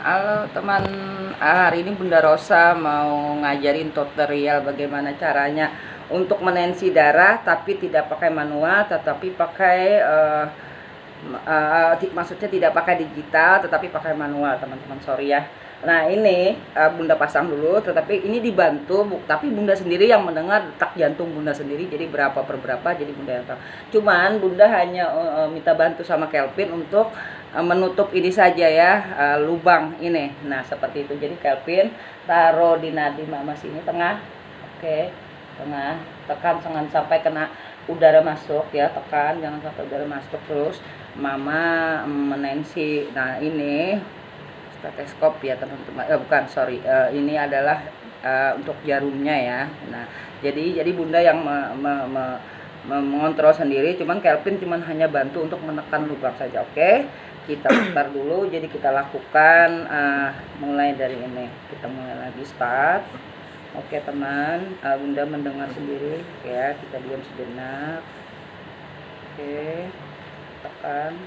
Halo teman, hari ini Bunda Rosa mau ngajarin tutorial bagaimana caranya untuk menensi darah tapi tidak pakai manual, tetapi pakai maksudnya tidak pakai digital tetapi pakai manual teman-teman, sorry ya. Nah ini Bunda pasang dulu, tetapi ini dibantu tapi Bunda sendiri yang mendengar detak jantung Bunda sendiri, jadi berapa per berapa jadi Bunda yang tahu. Cuman Bunda hanya minta bantu sama Kelvin untuk menutup ini saja ya, lubang ini. Nah seperti itu, jadi Kelvin taruh di nadi mama sini tengah. Oke, tengah, tekan jangan sampai kena udara masuk ya, tekan jangan sampai udara masuk. Terus mama menensi. Nah ini stetoskop ya teman-teman, bukan, sorry, ini adalah untuk jarumnya ya. Nah jadi Bunda yang mengontrol sendiri, cuman Kelvin cuman hanya bantu untuk menekan lubang saja. Oke, kita putar dulu. Jadi kita lakukan mulai dari ini, kita mulai lagi start. Oke teman, Bunda mendengar sendiri ya, kita diam sejenak. Oke, tekan.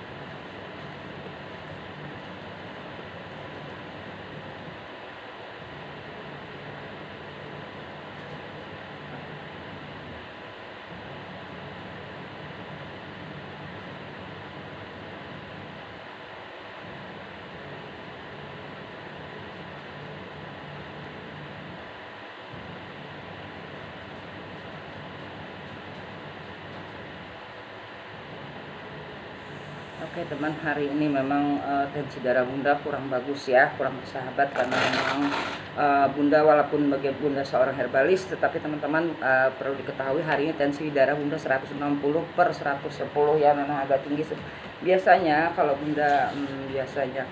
Oke teman, hari ini memang tensi darah Bunda kurang bagus ya, kurang bersahabat, karena memang Bunda walaupun bagi Bunda seorang herbalis, tetapi teman-teman perlu diketahui hari ini tensi darah Bunda 160/110 ya, memang agak tinggi. Biasanya kalau Bunda biasanya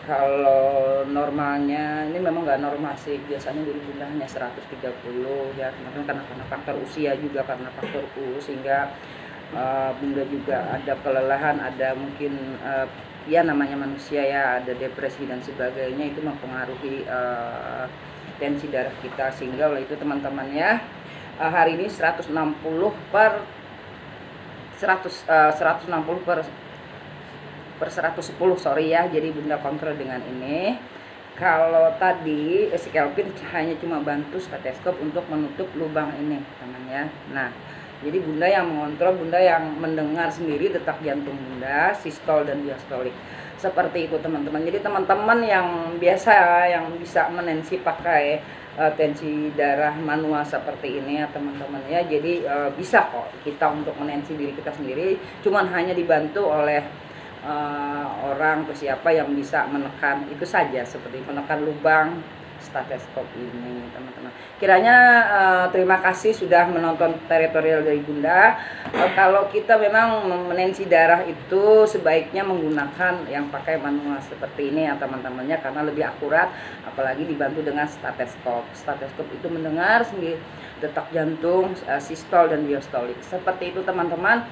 kalau normalnya ini memang nggak normal sih, biasanya dari Bunda hanya 130 ya teman-teman, karena faktor usia juga, karena faktor sehingga Bunda juga ada kelelahan, ada mungkin ya namanya manusia ya, ada depresi dan sebagainya, itu mempengaruhi tensi darah kita. Sehingga oleh itu teman-teman ya, hari ini 160 per 110, sorry ya, jadi Bunda kontrol dengan ini. Kalau tadi si Kelvin hanya cuma bantu stetoskop untuk menutup lubang ini teman ya. Nah jadi Bunda yang mengontrol, Bunda yang mendengar sendiri detak jantung Bunda, sistol dan diastolik. Seperti itu teman-teman. Jadi teman-teman yang biasa, yang bisa menensi pakai tensi darah manual seperti ini ya teman-teman ya. Jadi bisa kok kita untuk menensi diri kita sendiri, cuman hanya dibantu oleh orang atau siapa yang bisa menekan itu saja, seperti menekan lubang stetoskop ini teman-teman. Kiranya terima kasih sudah menonton tutorial dari Bunda. Kalau kita memang menensi darah itu sebaiknya menggunakan yang pakai manual seperti ini ya teman-temannya, karena lebih akurat, apalagi dibantu dengan stetoskop. Stetoskop itu mendengar sendiri detak jantung, sistol dan diastolik. Seperti itu teman-teman,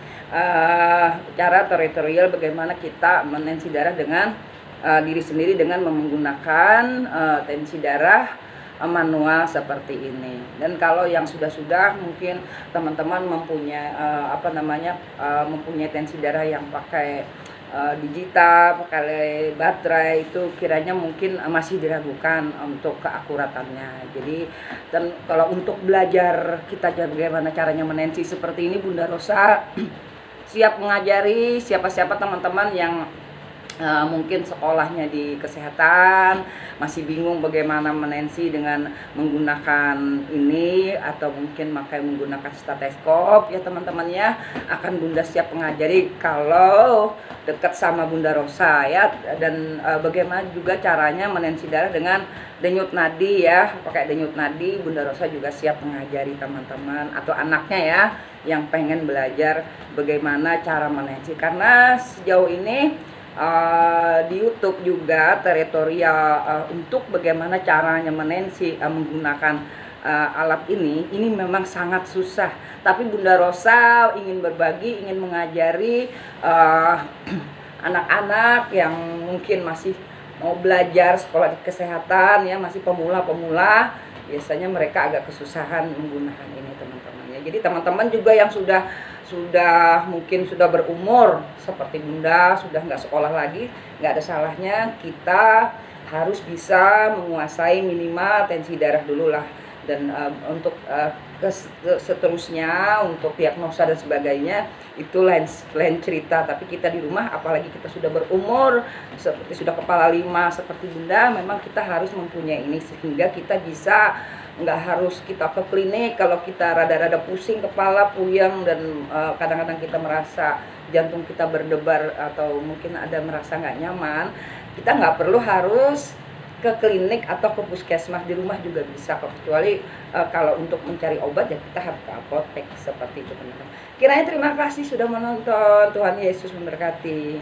cara tutorial bagaimana kita menensi darah dengan diri sendiri dengan menggunakan tensi darah manual seperti ini. Dan kalau yang sudah mungkin teman-teman mempunyai mempunyai tensi darah yang pakai digital, pakai baterai, itu kiranya mungkin masih diragukan untuk keakuratannya. Jadi dan kalau untuk belajar kita bagaimana caranya menensi seperti ini, Bunda Rosa siap mengajari siapa-siapa teman-teman yang mungkin sekolahnya di kesehatan masih bingung bagaimana menensi dengan menggunakan ini, atau mungkin menggunakan stetoskop ya teman-teman ya, akan Bunda siap mengajari kalau dekat sama Bunda Rosa ya. Dan bagaimana juga caranya menensi darah dengan denyut nadi ya, pakai denyut nadi, Bunda Rosa juga siap mengajari teman-teman atau anaknya ya yang pengen belajar bagaimana cara menensi. Karena sejauh ini di YouTube juga tutorial untuk bagaimana caranya menensi menggunakan alat ini memang sangat susah. Tapi Bunda Rosa ingin berbagi, ingin mengajari anak-anak yang mungkin masih mau belajar sekolah di kesehatan ya, masih pemula-pemula, biasanya mereka agak kesusahan menggunakan ini teman-teman ya. Jadi teman-teman juga yang sudah sudah mungkin sudah berumur seperti bunda, sudah nggak sekolah lagi, nggak ada salahnya kita harus bisa menguasai minimal tensi darah dulu lah. Dan untuk seterusnya untuk diagnosa dan sebagainya itu lain cerita. Tapi kita di rumah, apalagi kita sudah berumur seperti sudah kepala 5 seperti bunda, memang kita harus mempunyai ini sehingga kita bisa, nggak harus kita ke klinik kalau kita rada-rada pusing kepala, puyeng, dan kadang-kadang kita merasa jantung kita berdebar atau mungkin ada merasa nggak nyaman. Kita nggak perlu harus ke klinik atau ke puskesmas, di rumah juga bisa kok, kecuali kalau untuk mencari obat ya kita harus ke apotek seperti itu teman-teman. Kiranya terima kasih sudah menonton. Tuhan Yesus memberkati.